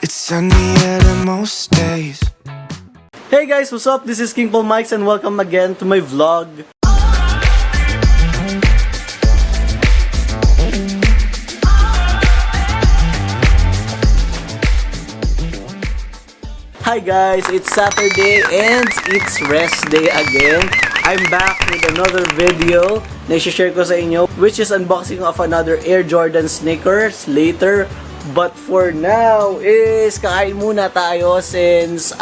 It's sunnier than most days. Hey guys, what's up? This is King Paul Mikes and welcome again to my vlog. Hi guys, it's Saturday and it's rest day again. I'm back with another video na i-share ko sa inyo, which is unboxing of another Air Jordan sneakers later. But for now is kakain muna tayo since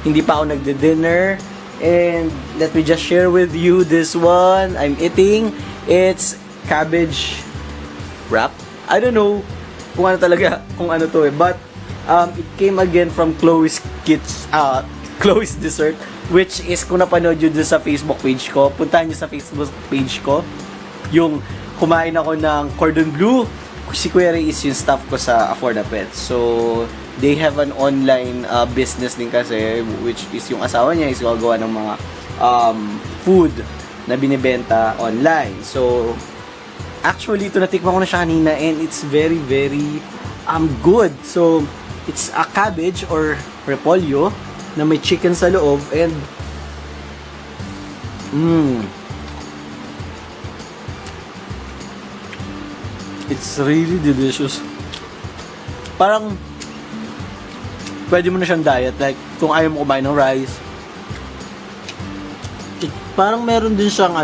hindi pa ako nagde-dinner. And let me just share with you this one I'm eating. It's cabbage wrap. I don't know kung ano talaga, kung ano to eh. But it came again from Chloe's Dessert, which is kung napanood yun dun sa Facebook page ko. Puntahan nyo sa Facebook page ko. Yung kumain ako ng cordon bleu. Si Kuya Ray is yung staff ko sa Afford Pets. So, they have an online business din kasi, which is yung asawa niya is gagawa ng mga food na binibenta online. So, actually, ito natikman ko na siya kanina and it's very, very good. So, it's a cabbage or repolyo na may chicken sa loob and it's really delicious. Parang pwede mo na siyang diet, like kung ayaw mo kumain ng rice. Parang meron din siyang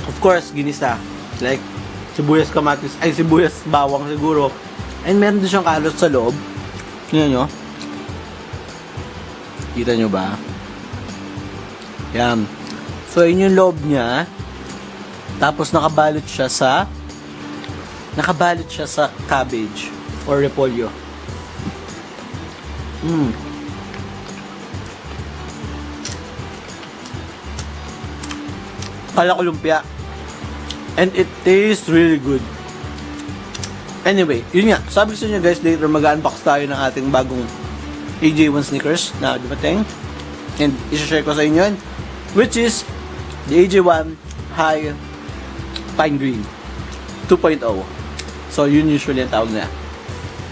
of course ginisa, like sibuyas kamatis, sibuyas bawang siguro. And meron din siyang carrots sa loob. Tingnan nyo. Kita nyo ba? Yan. So yun yung loob niya. Tapos nakabalot siya sa cabbage or repolyo. Kala ko lumpia. And it tastes really good. Anyway, yun nga. Sabi ko sa inyo guys, later mag-unbox tayo ng ating bagong AJ1 sneakers na dumating. And isa-share ko sa inyo yun. Which is the AJ1 High Pine Green 2.0. So, yun usually ang tawag na.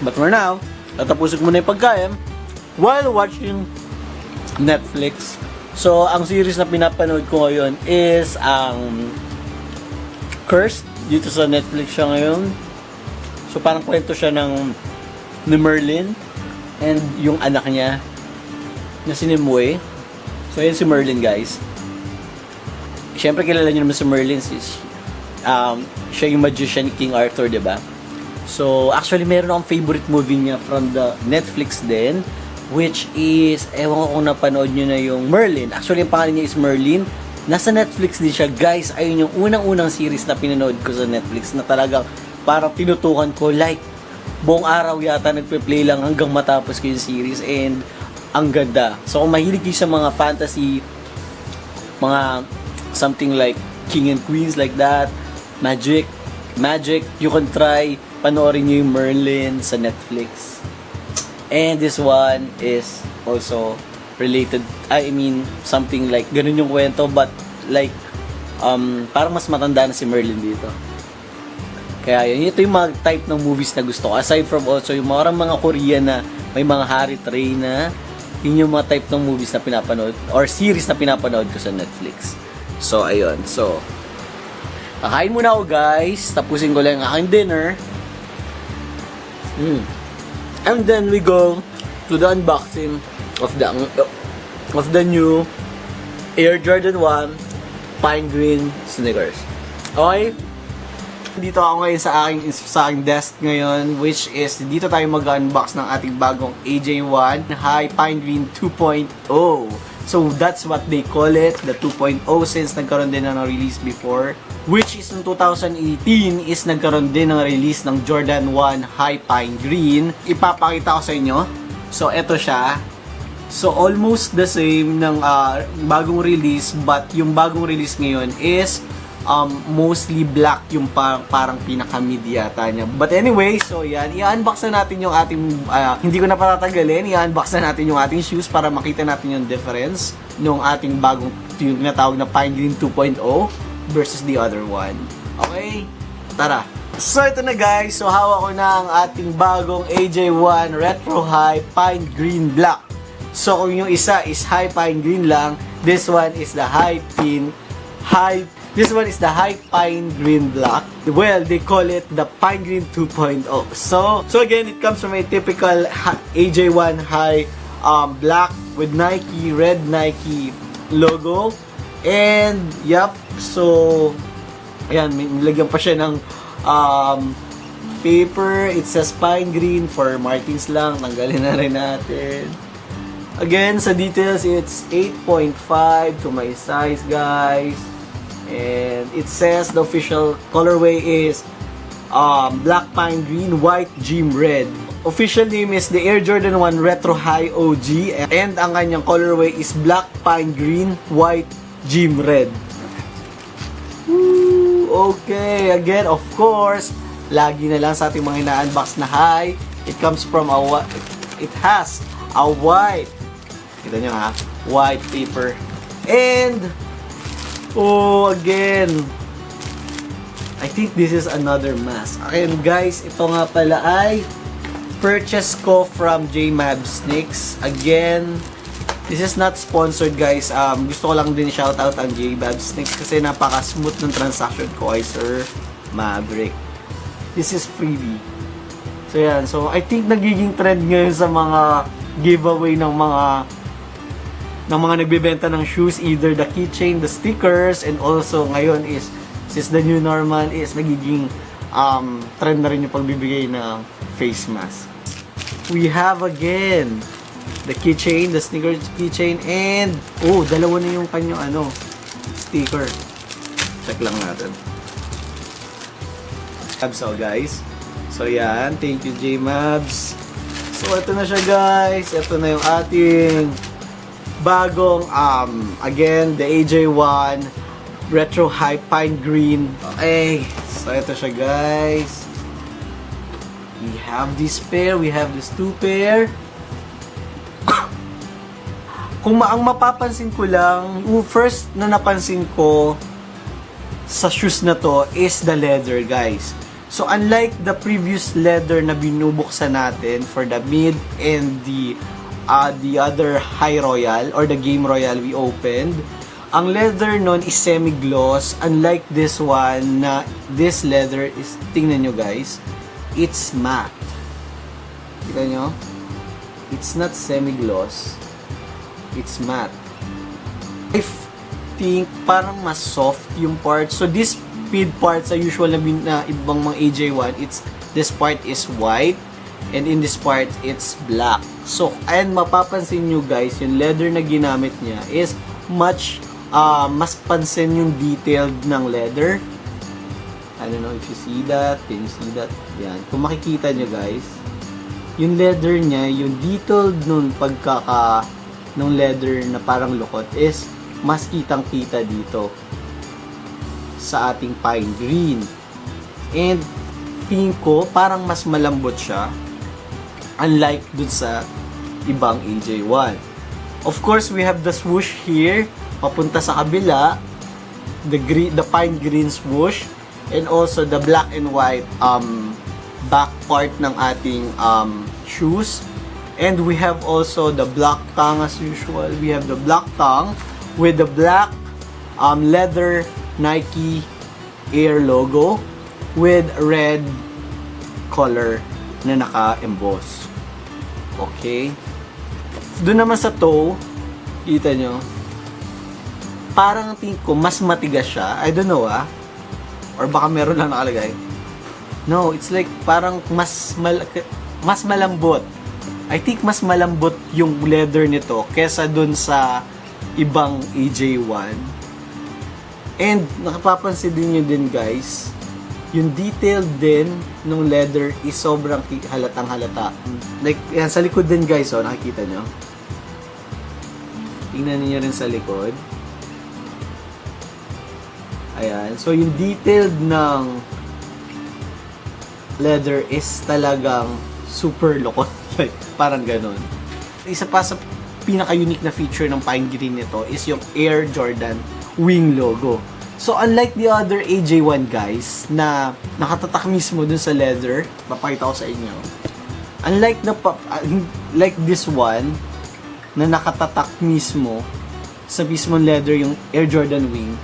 But for now, tatapusin ko muna yung pagkain while watching Netflix. So, ang series na pinapanood ko ngayon is ang Cursed. Dito sa Netflix siya ngayon. So, parang kwento siya ni Merlin and yung anak niya na si Nimue. So, yun si Merlin, guys. Siyempre, kilala niyo naman si Merlin. Siya yung magician ni King Arthur, diba? So, actually, meron akong favorite movie niya from the Netflix din, which is, ewan ko kung napanood niyo na yung Merlin. Actually, yung pangalan niya is Merlin. Nasa Netflix din siya. Guys, ayun yung unang-unang series na pinanood ko sa Netflix na talagang parang tinutukan ko. Like, buong araw yata nagpe-play lang hanggang matapos ko yung series. And, ang ganda. So, kung mahilig kayo sa mga fantasy, mga something like King and Queens like that, Magic, you can try panoorin nyo yung Merlin sa Netflix. And this one is also related, something like ganun yung kwento, but like parang mas matanda na si Merlin dito. Kaya yun, ito yung mga type ng movies na gusto ko. Aside from also yung mga Korean na may mga Harry na, yun yung mga type ng movies na pinapanood or series na pinapanood ko sa Netflix. So, ayun. So, kakain muna ako guys. Tapusin ko lang ang aking dinner. And then we go to the unboxing of the new Air Jordan 1 Pine Green sneakers. Okay? Dito ako ngayon sa aking desk ngayon, which is dito tayo mag-unbox ng ating bagong AJ1 High Pine Green 2.0. So that's what they call it, the 2.0, since nagkaroon din ng release before, which is in 2018 is nagkaroon din ng release ng Jordan 1 High Pine Green. Ipapakita ko sa inyo. So eto siya. So almost the same ng bagong release, but yung bagong release ngayon is mostly black yung parang pinaka-mid yata niya. But anyway, so yan, i-unbox na natin yung ating, hindi ko na patatagalin, i-unbox na natin yung ating shoes para makita natin yung difference nung ating bagong, yung tinatawag na Pine Green 2.0 versus the other one. Okay? Tara! So ito na guys, so hawak ko na ang ating bagong AJ1 Retro High Pine Green Black. So kung yung isa is High Pine Green lang, this one is the High Pine Green Black. Well, they call it the Pine Green 2.0. So again, it comes from a typical AJ1 High black with Nike, red Nike logo. And yup, so ayan, may nilagyan pa siya ng paper. It says Pine Green for Martins lang. Tanggalin na rin natin. Again, sa details, it's 8.5 to my size, guys. And it says the official colorway is black pine green, white gym red. Official name is the Air Jordan 1 Retro High OG. And ang kanyang colorway is black pine green, white gym red. Woo! Okay, again, of course, lagi na lang sa ating mga ina-unbox na high. It comes from it has a white, kita nyo ha, white paper. And again, I think this is another mask. And guys, ito nga pala ay purchase ko from JMAB Sneaks. Again, this is not sponsored, guys. Gusto ko lang din shoutout ang JMAB Sneaks kasi napaka-smooth ng transaction ko ay Sir Maverick. This is freebie. So yan, so I think nagiging trend ngayon sa mga giveaway ng mga nagbebenta ng shoes, either the keychain, the stickers, and also ngayon is since the new normal is nagiging trend na rin yung pagbibigay ng face mask. We have again the keychain, the sneaker keychain, and dalawa na yung kanyang sticker. Check lang natin. So guys, so yan, thank you JMabs. So ito na siya guys, ito na yung ating bagong again the AJ1 Retro High Pine Green. Okay, so ito siya guys. We have this pair, we have this two pair. Kung ang mapapansin ko lang, first na napansin ko sa shoes na to is the leather guys. So unlike the previous leather na binubuksan natin for the mid and the other High Royal or the Game Royal we opened, ang leather nun is semi-gloss. Unlike this one na this leather is, tingnan nyo guys, it's matte. Kita nyo? It's not semi-gloss. It's matte. I think parang mas soft yung part. So this mid part sa usual na ibang mga AJ1, this part is white and in this part it's black. So and mapapansin nyo guys, yung leather na ginamit niya is much mas pansin yung detailed ng leather. I don't know if you see that. Can you see that? Yan. Kung makikita nyo guys, yung leather niya, yung detailed nung nung leather na parang lukot is mas kitang-kita dito sa ating pine green. And tingin ko parang mas malambot siya unlike dun sa ibang AJ1. Of course, we have the swoosh here papunta sa kabila, the pine green swoosh, and also the black and white back part ng ating shoes. And we have also the black tongue as usual. We have the black tongue with the black leather Nike Air logo with red color na naka-emboss. Okay? Doon naman sa toe, kita nyo, parang tingin ko mas matigas siya. I don't know or baka meron lang nakalagay. No, it's like parang mas malambot. I think mas malambot yung leather nito kesa dun sa ibang AJ1. And nakapapansin din nyo din guys, yung detail din ng leather is sobrang halatang halata. Like yan sa likod din guys, nakikita nyo. Tingnan niyo rin sa likod. Ayan. So yung detailed ng leather is talagang super lukot. Like parang ganun. Isa pa sa pinaka-unique na feature ng Pine Green nito is yung Air Jordan wing logo. So, unlike the other AJ1 guys, na nakatatak mismo dun sa leather, papakita ko sa inyo. Unlike like this one, na nakatatak mismo sa mismong leather yung Air Jordan Wing,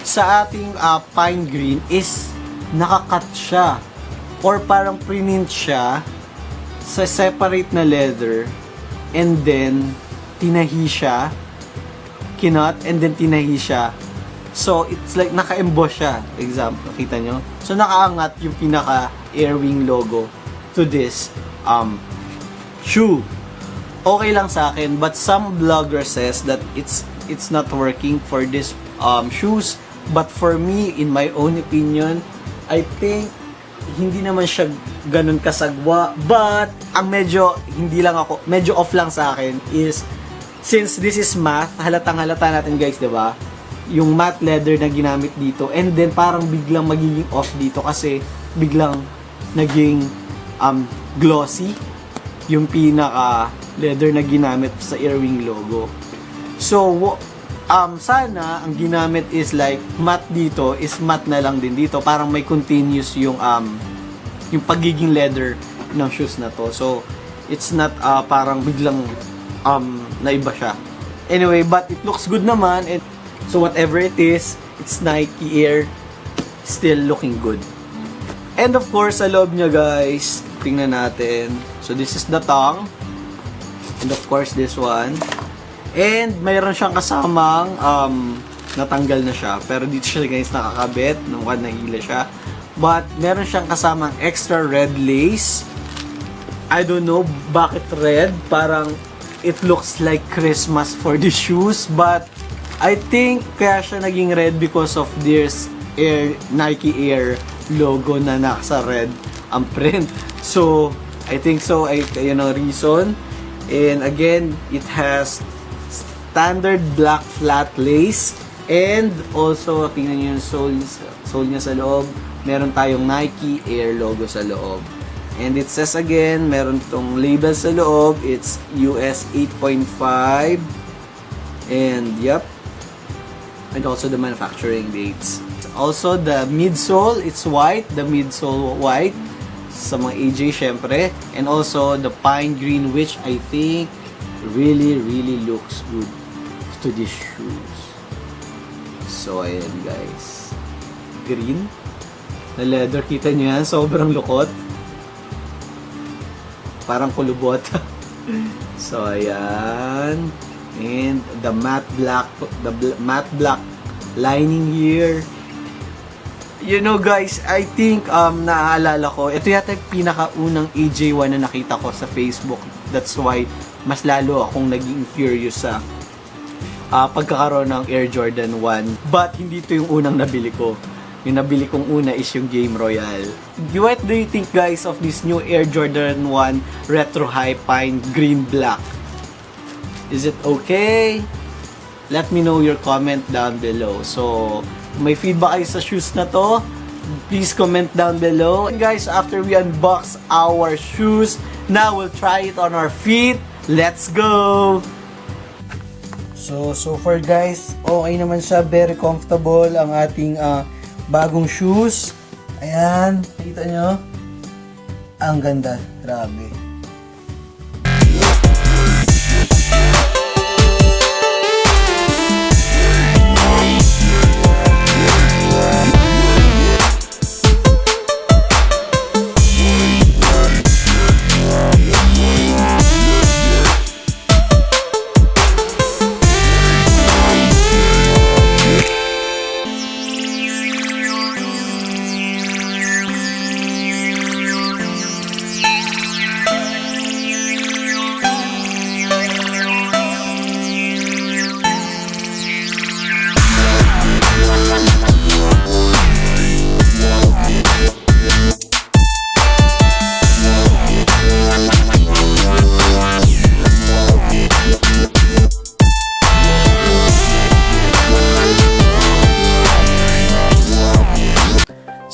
sa ating pine green is nakakat siya or parang print siya sa separate na leather and then tinahi siya, kinot and then tinahi siya. So it's like naka-emboss siya. Example, kita nyo? So nakaangat yung pinaka Airwing logo to this shoe. Okay lang sa akin, but some blogger says that it's not working for this shoes. But for me, in my own opinion, I think hindi naman siya ganun kasagwa. But ang medyo off lang sa akin is since this is matte, halatang-halata natin guys, 'di ba? Yung matte leather na ginamit dito and then parang biglang magiging off dito kasi biglang naging glossy yung pinaka leather na ginamit sa Airwing logo. So sana ang ginamit is like matte dito is matte na lang din dito, parang may continuous yung pagiging leather ng shoes na to. So it's not parang biglang naiba siya. Anyway, but it looks good naman, and so whatever it is, it's Nike Air, still looking good. And of course, sa loob niya guys, tingnan natin. So this is the tongue. And of course, this one. And mayroon siyang kasamang natanggal na siya. Pero dito siya guys nakakabit nung nahila siya. But meron siyang kasamang extra red lace. I don't know bakit red. Parang it looks like Christmas for the shoes. But I think kaya siya naging red because of this Nike Air logo na nasa red ang print. So I think so. Ayun ang reason. And again, it has standard black flat lace, and also tingnan niyo yung sole niya sa loob, meron tayong Nike Air logo sa loob, and it says again, meron tong label sa loob, it's US 8.5, and yep, and also the manufacturing dates. Also the midsole, it's white, the midsole white sa mga AJ syempre, and also the pine green, which I think really looks good to these shoes. So ayan guys, green na leather, kita nyo yan, sobrang lukot, parang kulubot. So ayan, and the matte black lining here. You know guys, I think naaalala ko, ito yata yung pinakaunang AJ1 na nakita ko sa Facebook. That's why mas lalo akong naging curious sa pagkakaroon ng Air Jordan 1. But hindi ito yung unang nabili ko. Yung nabili kong una is yung Game Royale. What do you think guys of this new Air Jordan 1 Retro High Pine Green Black? Is it okay? Let me know your comment down below. So may feedback kayo sa shoes na to, please comment down below. And guys, after we unbox our shoes, now we'll try it on our feet. Let's go! So far guys, okay naman siya. Very comfortable ang ating bagong shoes. Ayan, nakita nyo? Ang ganda, grabe.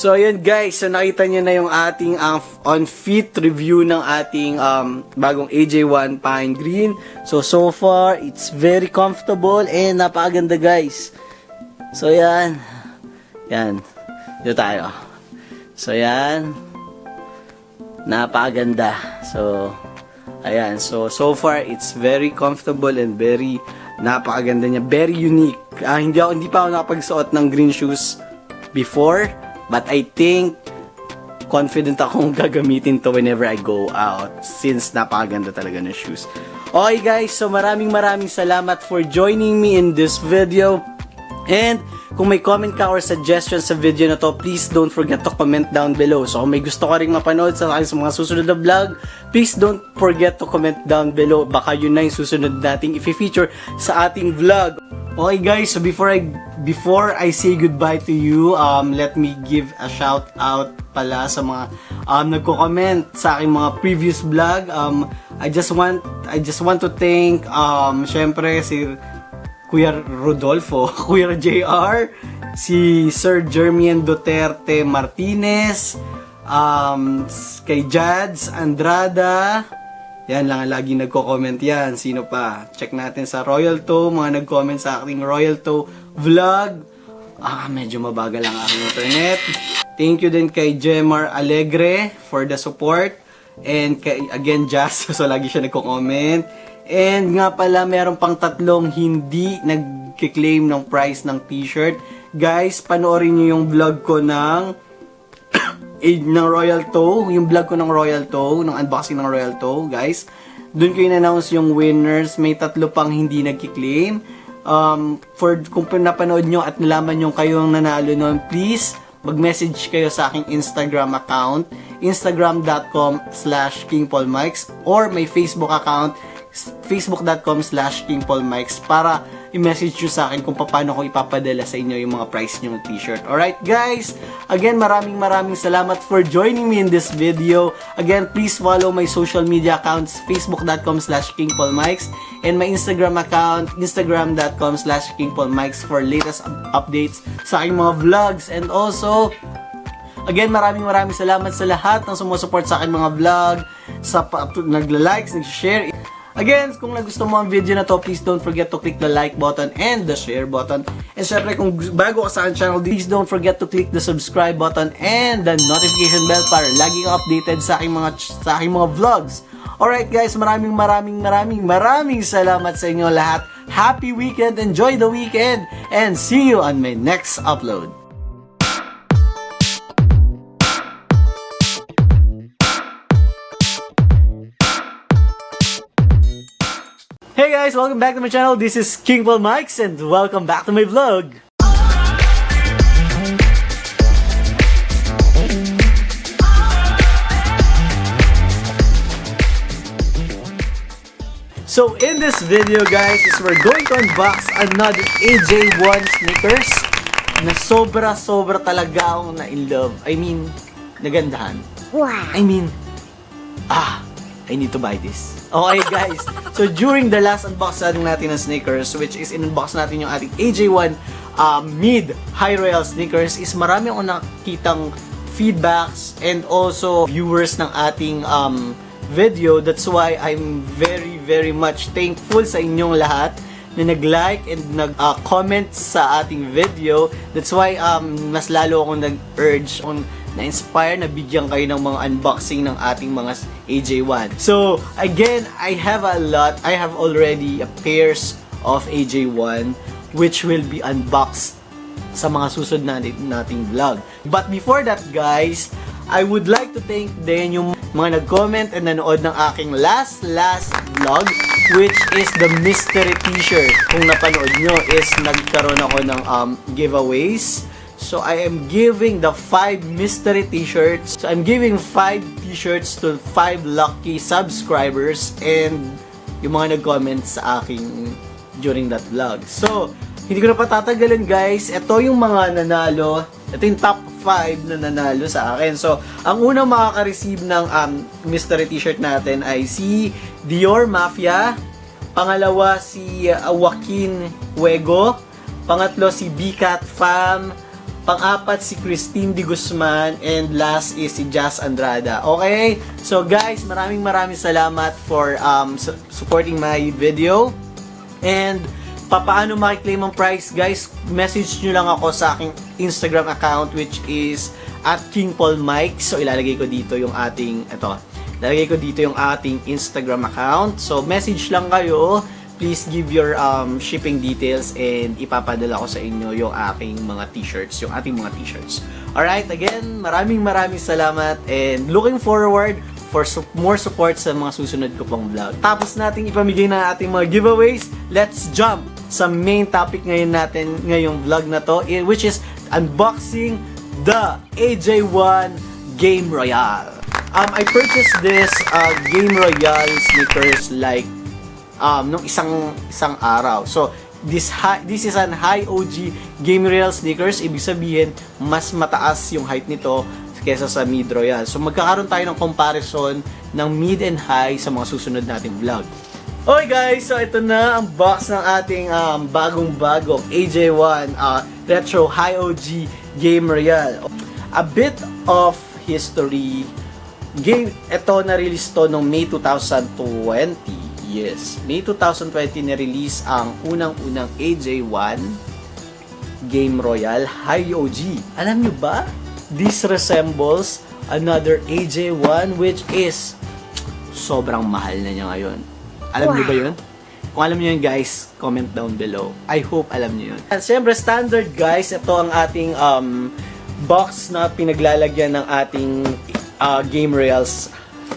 So ayun guys, so nakita nyo na yung ating on-feet review ng ating bagong AJ1 Pine Green. So far, it's very comfortable and napakaganda guys. So yan, Yan. Dito tayo. So, yan. Napakaganda. So, ayan. So far, it's very comfortable and very napakaganda niya. Very unique. Hindi pa ako nakapagsuot ng green shoes before. But I think, confident akong gagamitin to whenever I go out. Since napakaganda talaga ng shoes. Okay guys, so maraming salamat for joining me in this video. And kung may comment ka or suggestion sa video na to, please don't forget to comment down below. So kung may gusto ka ring mapanood sa akin sa mga susunod na vlog, please don't forget to comment down below. Baka yun na yung susunod nating i-feature sa ating vlog. Okay guys, so before I say goodbye to you, let me give a shout out pala sa mga nagko-comment sa aking mga previous vlog. I just want to thank syempre si Kuya Rodolfo, Kuya JR, si Sir Jermian Duterte Martinez, kay Jads Andrada, yan lang laging nagko-comment yan. Sino pa? Check natin sa Royal Toe, mga nag-comment sa aking Royal Toe vlog. Medyo mabagal ang aking internet. Thank you din kay Jemar Alegre for the support. And kay, again, Jazz, so lagi siya nagko-comment. And nga pala, meron pang 3 hindi nag-claim ng price ng t-shirt. Guys, panoorin nyo yung vlog ko ng Royal Toe. Yung vlog ko ng Royal Toe, ng unboxing ng Royal Toe, guys. Doon ko in-announce yung winners. May 3 pang hindi nag-claim. Kung napanood nyo at nalaman nyo kayong nanalo nun, please, mag-message kayo sa aking Instagram account, instagram.com/kingpaulmikes, or may Facebook account, facebook.com/kingpaulmikes, para i-message nyo sa akin kung paano ko ipapadala sa inyo yung mga price nyong t-shirt. Alright guys, again maraming salamat for joining me in this video. Again, please follow my social media accounts, facebook.com/kingpaulmikes, and my Instagram account, instagram.com/kingpaulmikes, for latest updates sa aking mga vlogs. And also, again, maraming salamat sa lahat ng sumusupport sa aking mga vlog, sa nagla-likes, nag-share. Again, kung nagustuhan mo ang video na to, please don't forget to click the like button and the share button. And syempre, kung bago ka sa aking channel, please don't forget to click the subscribe button and the notification bell para lagi kang updated sa aking mga vlogs. Alright guys, maraming salamat sa inyo lahat. Happy weekend, enjoy the weekend, and see you on my next upload. Hey guys, welcome back to my channel. This is King Paul Mikes, and welcome back to my vlog. So in this video guys, we're going to unbox another AJ1 sneakers na sobra talaga akong na-in love. I mean, nagandahan. Wow. I mean, I need to buy this. Okay guys, so during the last unboxing natin ng sneakers, which is in-unbox natin yung ating AJ1 mid high royal sneakers, is marami akong nakitang feedbacks and also viewers ng ating video. That's why I'm very much thankful sa inyong lahat na nag-like and nag-comment sa ating video. That's why mas lalo akong nag-urge on na-inspire na bigyan kayo ng mga unboxing ng ating mga AJ1. So, again, I have already a pairs of AJ1 which will be unboxed sa mga susunod nating vlog. But before that, guys, I would like to thank din yung mga nag-comment and nanood ng aking last vlog, which is the mystery t-shirt. Kung napanood nyo, is nagkaroon ako ng giveaways. So, I am giving the 5 mystery t-shirts. So, I'm giving 5 t-shirts to 5 lucky subscribers and yung mga nag-comment sa akin during that vlog. So, hindi ko na patatagalin guys. Ito yung mga nanalo. Ito yung top 5 na nanalo sa akin. So, ang unang makaka-receive ng mystery t-shirt natin ay si Dior Mafia. Pangalawa, si Joaquin Huego. Pangatlo, si Bcat Fam. Pang-apat, si Christine de Guzman. And last is si Jazz Andrada. Okay? So guys, maraming salamat for supporting my video. And paano makiklaim ang prize, guys, message nyo lang ako sa aking Instagram account, which is at King Paul Mike. So, ilalagay ko dito yung ating Instagram account. So, message lang kayo. Please give your shipping details and ipapadala ko sa inyo yung aking mga t-shirts, yung ating mga t-shirts. Alright, again, maraming salamat and looking forward for more support sa mga susunod ko pong vlog. Tapos nating ipamigay na ating mga giveaways. Let's jump sa main topic ngayong vlog na to, which is unboxing the AJ1 Game Royale. I purchased this Game Royale sneakers like nung isang araw. So, this is an high OG Game Royale sneakers. Ibig sabihin, mas mataas yung height nito kesa sa Mid Royale. So, magkakaroon tayo ng comparison ng mid and high sa mga susunod nating vlog. Okay guys, so ito na ang box ng ating bagong-bagong AJ1 Retro High OG Game Royale. A bit of history. Ito na-release to noong May 2020. Yes, May 2020 na-release ang unang-unang AJ1 Game Royale High OG. Alam nyo ba? This resembles another AJ1 which is sobrang mahal na niya ngayon. Alam nyo ba yun? Kung alam nyo yun guys, comment down below. I hope alam nyo yun. At syempre standard guys, ito ang ating box na pinaglalagyan ng ating Game Royale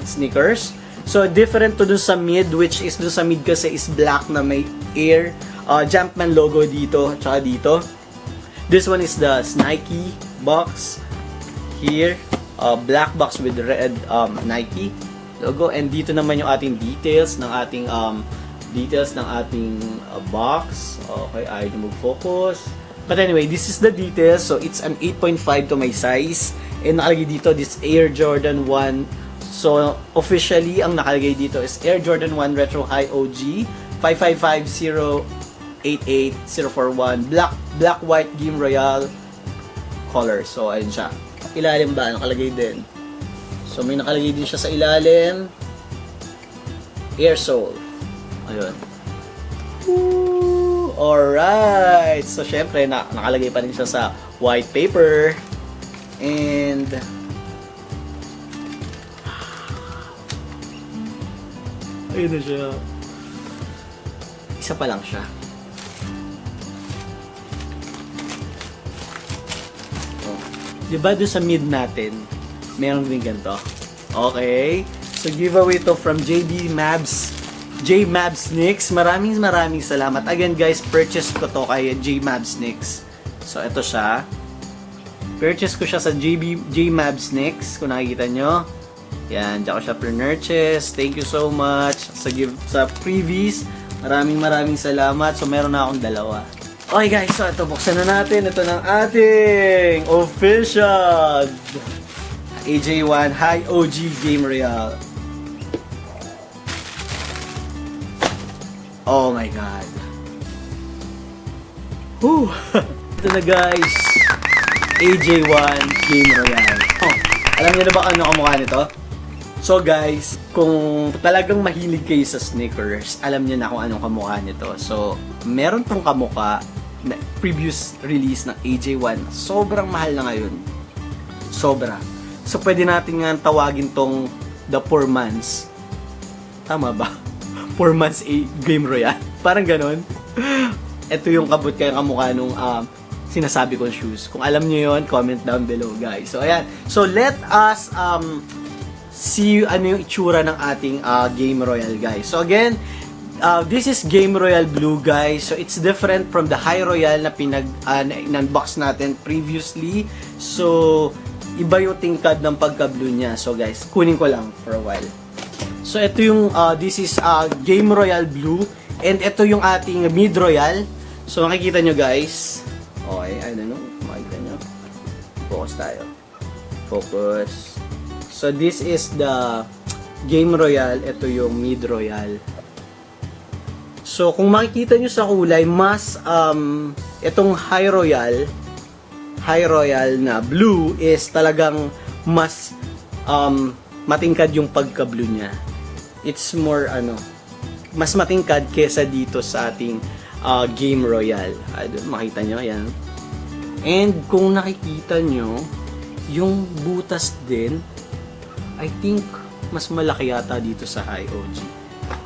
sneakers. So, different to dun sa mid, which is dun sa mid kasi is black na may Air Jumpman logo dito, tsaka dito. This one is the Nike box. Here, black box with red Nike logo. And dito naman yung ating details ng ating box. Okay, I need to focus. But anyway, this is the details. So, it's an 8.5 to my size. And nakalagay dito, this Air Jordan 1. So, officially, ang nakalagay dito is Air Jordan 1 Retro High OG 555088041 Black White Game Royale color. So, ayun siya. Ilalim ba? Nakalagay din. So, may nakalagay din siya sa ilalim. Air Soul. Ayun. Alright! So, syempre, nakalagay pa rin siya sa white paper. And ayun na siya. Isa pa lang siya. Oh. Diba doon sa mid natin, meron din ganito. Okay. So, giveaway to from J Mavs Nicks. Maraming salamat. Again guys, purchase ko to kay J Mavs Nicks. So, ito siya. Purchase ko siya sa J Mavs Nicks. Kung nakikita nyo. Yan, diyan ko siya purchase. Thank you so much sa freebies. Maraming salamat. So, meron na akong dalawa. Okay guys, so ito, buksan na natin. Ito ng ating official AJ1 High OG Game Royale. Oh my God. Whew. Ito na guys. AJ1 Game Royale. Oh, alam niyo na ba ano kamukha nito? So guys, kung talagang mahilig kayo sa sneakers, alam niyo na kung anong kamukha nito. So, meron tong kamukha na previous release ng AJ1. Sobrang mahal na ngayon. Sobra. So, pwede natin nga tawagin tong the poor man's. Tama ba? Poor man's Game Royale. Parang ganon. Ito yung kabut kayo kamukha nung sinasabi kong shoes. Kung alam niyo yon, comment down below guys. So, ayan. So, let us see ano yung itsura ng ating Game Royale guys. So again, this is Game Royale Blue guys. So it's different from the High Royale na in-unbox natin previously. So iba yung tingkad ng pagka-blue niya. So guys, kunin ko lang for a while. So ito yung this is Game Royale Blue and ito yung ating Mid Royale. So makikita nyo guys. Okay, I don't know. Makikita nyo. Focus tayo. Focus. So, this is the Game Royale. Ito yung Mid Royale. So, kung makikita nyo sa kulay, mas, itong High Royale na blue is talagang mas, matingkad yung pagka-blue niya. It's more, mas matingkad kesa dito sa ating, Game Royale. Makita nyo, yan. And kung nakikita nyo, yung butas din, I think, mas malaki yata dito sa High OG.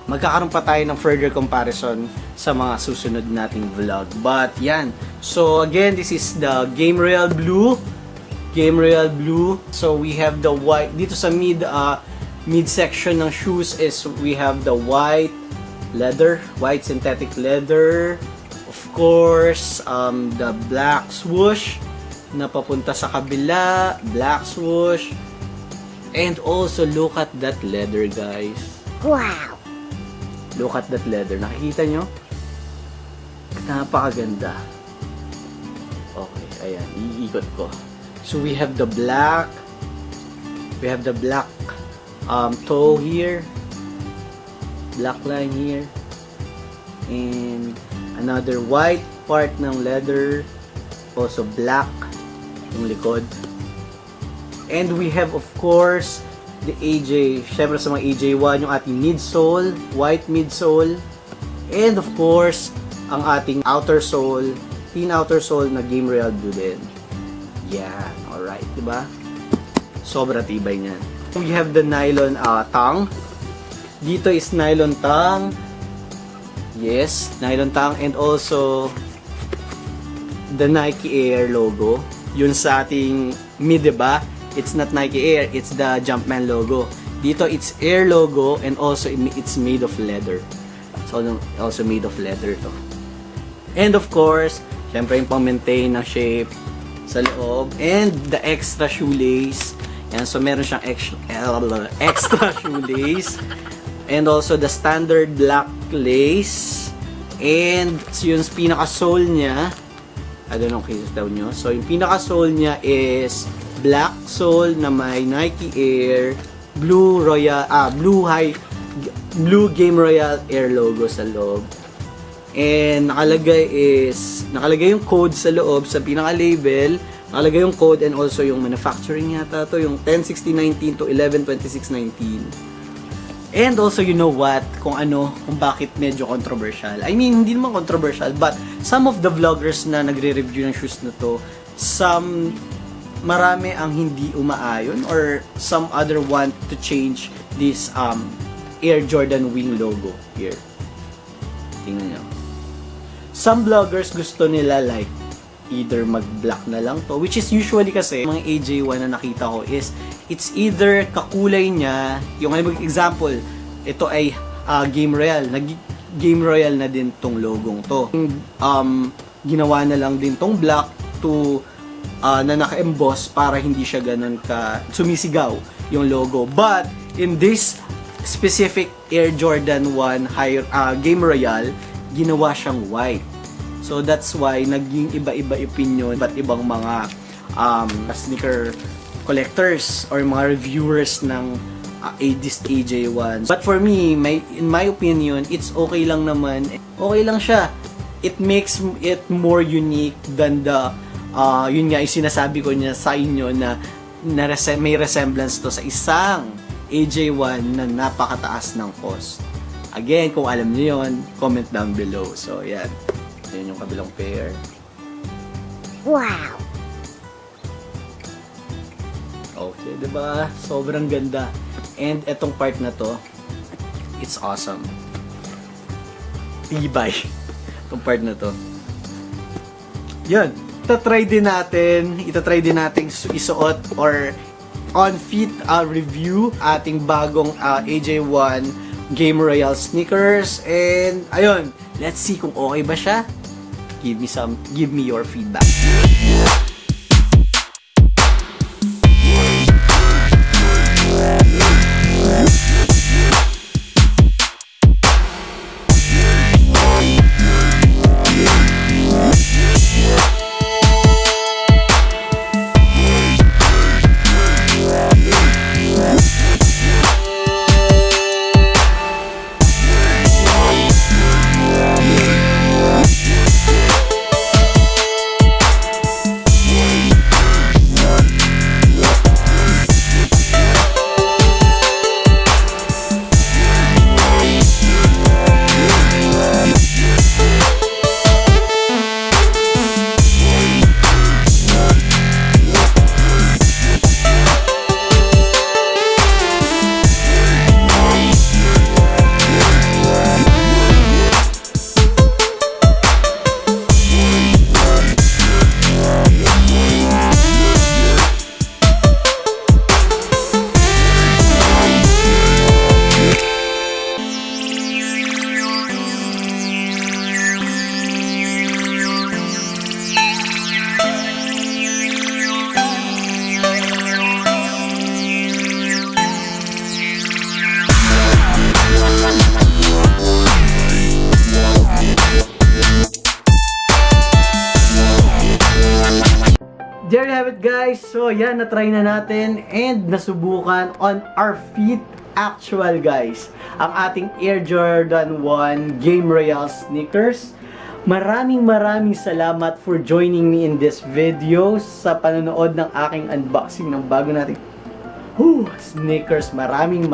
Magkakaroon pa tayo ng further comparison sa mga susunod nating vlog. But, yan. So, again, this is the Game Royale Blue. Game Royale Blue. So, we have the white. Dito sa mid-section ng shoes is we have the white leather. White synthetic leather. Of course, the black swoosh na papunta sa kabila. Black swoosh. And also, look at that leather, guys. Wow! Look at that leather. Nakikita nyo? Napakaganda. Okay, ayan. Iikot ko. So, we have the black. We have the black toe here. Black line here. And another white part ng leather. Also black yung likod. And we have, of course, the AJ, syempre sa mga AJ1, yung ating midsole, white midsole. And of course, ang ating outer sole, thin outer sole na Game Royale Blue din. Yan, alright, diba? Sobra tibay niyan. We have the nylon tongue. Dito is nylon tongue. Yes, nylon tongue. And also, the Nike Air logo. Yun sa ating mid, diba? It's not Nike Air, it's the Jumpman logo. Dito, it's Air logo and also it's made of leather. So, also made of leather to. And of course, syempre yung pang-maintain ng shape sa loob. And the extra shoelace. Yan, so meron siyang extra shoelace. And also the standard black lace. And yung pinaka-sole niya, I don't know kung kita nyo. So, yung pinaka-sole niya is black sole na may Nike Air, blue Game Royale Air logo sa loob. And nakalagay yung code sa loob sa pinaka-label. Nakalagay yung code and also yung manufacturing yata to, yung 10/60/19 to 11/26/19. And also, you know what, kung bakit medyo controversial. I mean, hindi naman controversial, but some of the vloggers na nagre-review ng shoes na to, marami ang hindi umaayon or some other want to change this Air Jordan Wing logo here. Tingnan nyo. Some vloggers gusto nila like either mag-black na lang to, which is usually kasi mga AJ1 na nakita ko is it's either kakulay niya, yung example, ito ay Game Royale. Game Royale na din tong logong to. Ginawa na lang din tong black to na naka-emboss para hindi siya ganun ka sumisigaw yung logo. But in this specific Air Jordan 1 Game Royale, ginawa siyang white. So that's why naging iba-iba opinion, iba't ibang mga sneaker collectors or mga reviewers ng this AJ1. But for me, in my opinion, it's okay lang naman. Okay lang siya. It makes it more unique than the yun nga, sinasabi ko niya sa inyo na may resemblance to sa isang AJ1 na napakataas ng cost. Again, kung alam niyo yun, comment down below. So, yan. Yan yung kabilang pair. Wow! Okay, diba? Sobrang ganda. And etong part na to, it's awesome. Tibay. Itong part na to. Yan. Itatry din natin isuot or on-fit review ating bagong AJ1 Game Royale sneakers. And ayun, let's see kung okay ba siya. Give me your feedback. guys, so yan, na-try na natin and nasubukan on our feet actual guys ang ating Air Jordan 1 Game Royale sneakers. Maraming salamat for joining me in this video sa panonood ng aking unboxing ng bago nating sneakers. Maraming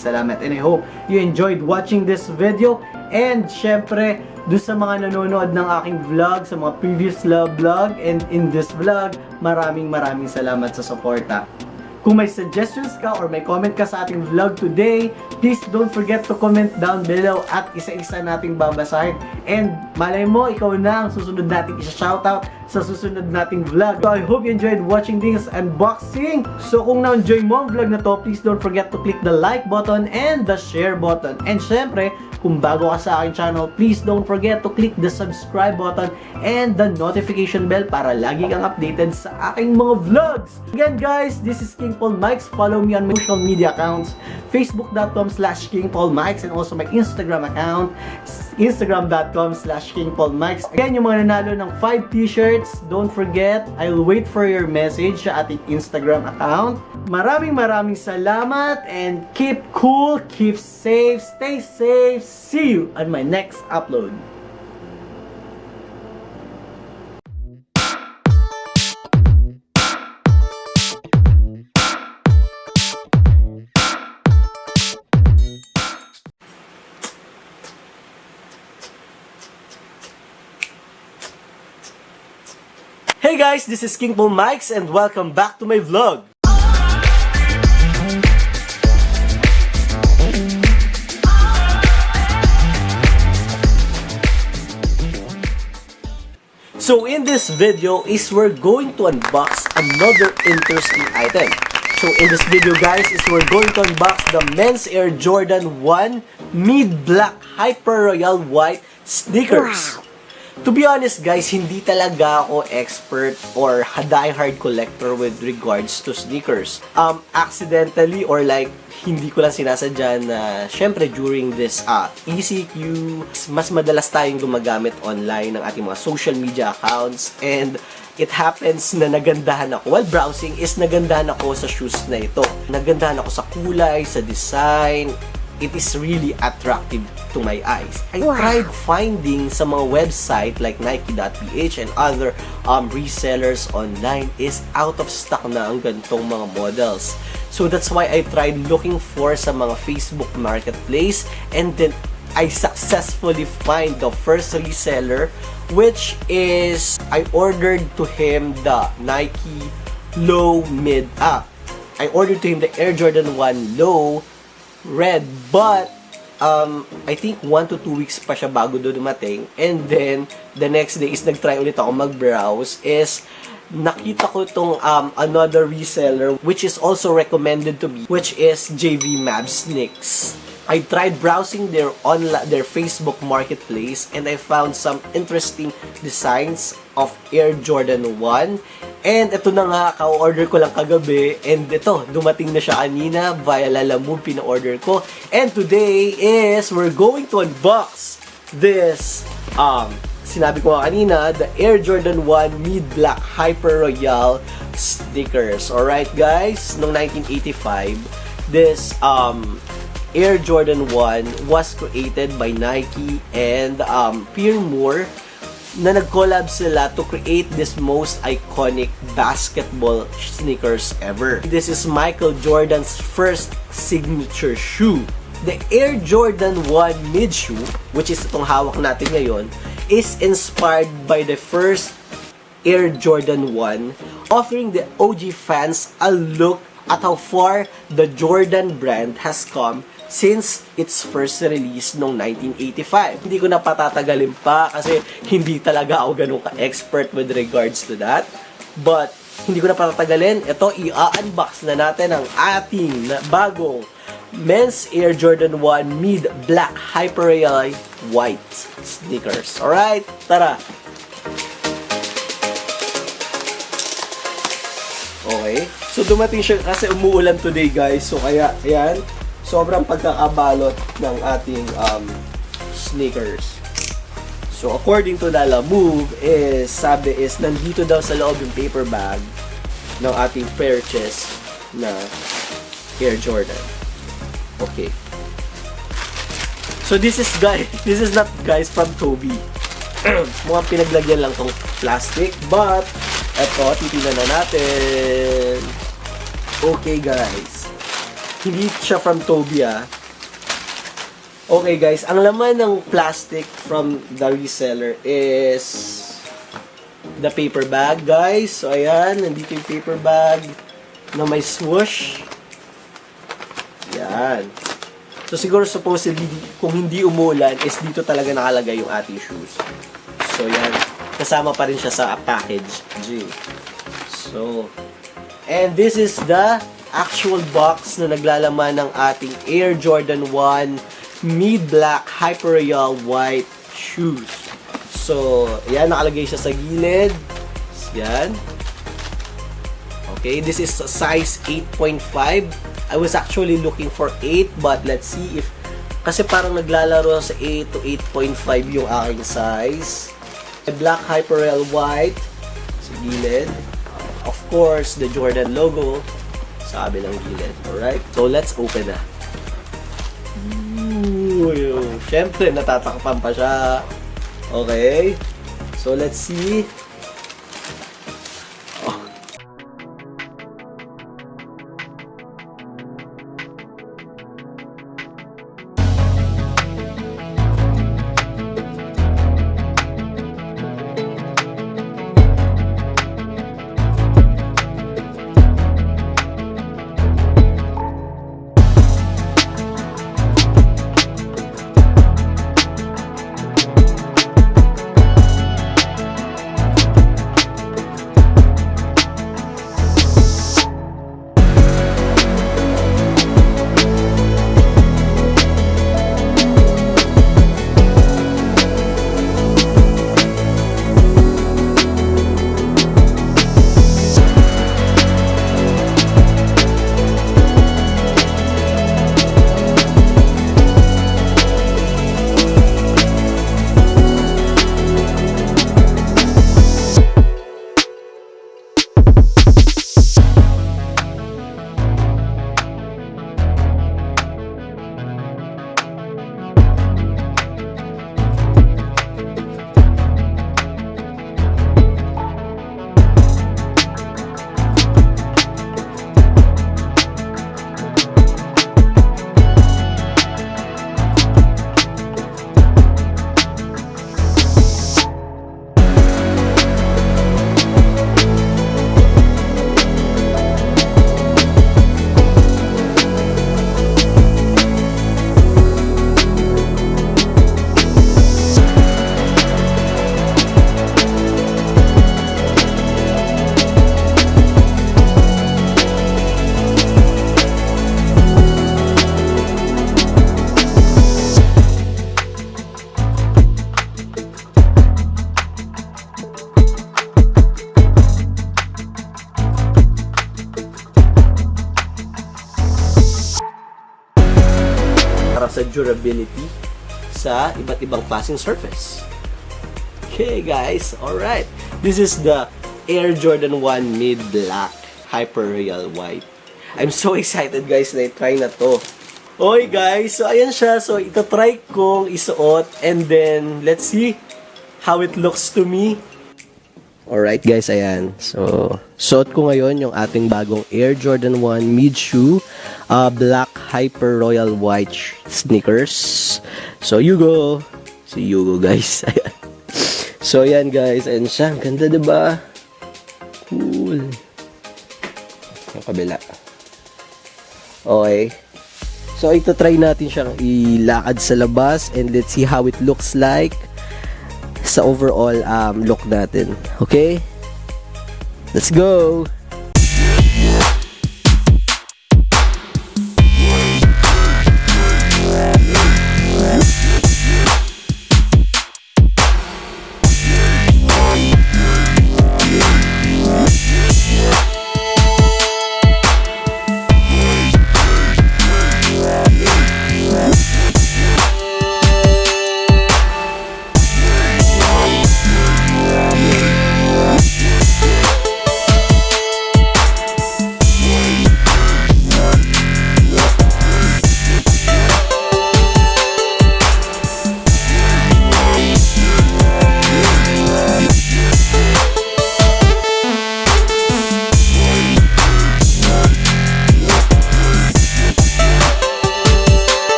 salamat, and I hope you enjoyed watching this video. And syempre, doon sa mga nanonood ng aking vlog, sa mga previous vlog, and in this vlog, maraming salamat sa suporta. Kung may suggestions ka or may comment ka sa ating vlog today, please don't forget to comment down below at isa-isa nating babasahin. And malay mo, ikaw na ang susunod nating isa-shoutout sa susunod nating vlog. So I hope you enjoyed watching this unboxing. So kung na-enjoy mo ang vlog na to, please don't forget to click the like button and the share button. And syempre, kung bago ka sa aking channel, please don't forget to click the subscribe button and the notification bell para lagi kang updated sa aking mga vlogs. Again guys, this is King Paul Mikes. Follow me on my social media accounts, facebook.com/KingPaulMikes, and also my Instagram account, instagram.com/KingPaulMikes. Again, yung mga nanalo ng 5 t-shirts, don't forget, I'll wait for your message sa ating Instagram account. Maraming salamat, and keep cool, keep safe, stay safe. See you on my next upload. Hey guys, this is King Paul Mikes and welcome back to my vlog. So in this video is we're going to unbox another interesting item. So in this video guys is we're going to unbox the men's Air Jordan 1 Mid Black Hyper Royale White sneakers. To be honest guys, hindi talaga ako expert or die-hard collector with regards to sneakers. Accidentally or like hindi ko lang sinasadya na syempre during this ECQ, mas madalas tayong gumagamit online ng ating mga social media accounts, and it happens na nagandahan ako. While browsing is nagandahan ako sa shoes na ito. Nagandahan ako sa kulay, sa design. It is really attractive to my eyes. I tried finding sa mga website like Nike.ph and other resellers online is out of stock na ang ganitong mga models. So that's why I tried looking for sa mga Facebook Marketplace, and then I successfully find the first reseller, which is I ordered to him the Nike Low Mid I ordered to him the Air Jordan 1 Low Red, but I think 1 to 2 weeks pa siya bago do dumating. And then the next day is nagtry ulit ako mag-browse, is nakita ko itong another reseller which is also recommended to me, which is JV Mavs Sneaks. I tried browsing their Facebook Marketplace, and I found some interesting designs of Air Jordan 1. And ito na nga, ka-order ko lang kagabi, and ito, dumating na siya kanina via Lalamove, pina-order ko. And today is, we're going to unbox this, sinabi ko nga kanina, the Air Jordan 1 Mid Black Hyper Royale sneakers. Alright guys, noong 1985, this, Air Jordan 1 was created by Nike and Pierre Moore, na nag-collab sila to create this most iconic basketball sneakers ever. This is Michael Jordan's first signature shoe. The Air Jordan 1 Mid shoe, which is itong hawak natin ngayon, is inspired by the first Air Jordan 1, offering the OG fans a look at how far the Jordan brand has come since its first release noong 1985. Hindi ko na patatagalin pa kasi hindi talaga ako ganun ka-expert with regards to that. But hindi ko na patatagalin. Ito, i-unbox na natin ang ating bagong men's Air Jordan 1 Mid Black Hyper Royale White sneakers. Alright, tara! Okay, so dumating siya kasi umuulan today guys. So kaya, ayan, sobrang pagkakabalot ng ating sneakers. So according to Lalamove is, sabi is, nandito daw sa loob yung paper bag. ng ating purchase na Air Jordan. Okay. So this is not guys from Toby. Mukhang pinaglagyan lang tong plastic, but eto, titignan na natin. Okay guys. Hindi siya from Toby Okay guys, ang laman ng plastic from the reseller is the paper bag guys. So ayan, nandito yung paper bag na may swoosh. Yan. So siguro supposedly kung hindi umulan is dito talaga nakalagay yung ating shoes. So yan, kasama pa rin siya sa package. So, and this is the actual box na naglalaman ng ating Air Jordan 1 mid-black Hyper-Real white shoes. So, yan, nakalagay siya sa gilid. Yan. Okay, this is size 8.5. I was actually looking for 8, but let's see if... Kasi parang naglalaro sa 8 to 8.5 yung aking size. Black Hyper-Real white sa gilid. Of course, the Jordan logo sa kabilang gilid. Alright, so let's open na. Siyempre, natatakpan pa siya. Okay. So, let's see. Sa durability sa iba't ibang klaseng surface. Okay guys, alright. This is the Air Jordan 1 Mid Black Hyper-Real White. I'm so excited guys na i-try na to. Okay guys, so ayan siya. So ito-try kong isuot and then let's see how it looks to me. Alright guys, ayan. So, suot ko ngayon yung ating bagong Air Jordan 1 mid shoe, black Hyper Royal white sneakers. So, Yugo. Si Yugo guys. Ayan. So, ayan guys. Ayan siya. Ang ganda diba? Cool. Yung kabila. Okay. So, ito try natin siyang ilakad sa labas and let's see how it looks like sa overall look natin. Okay? Let's go!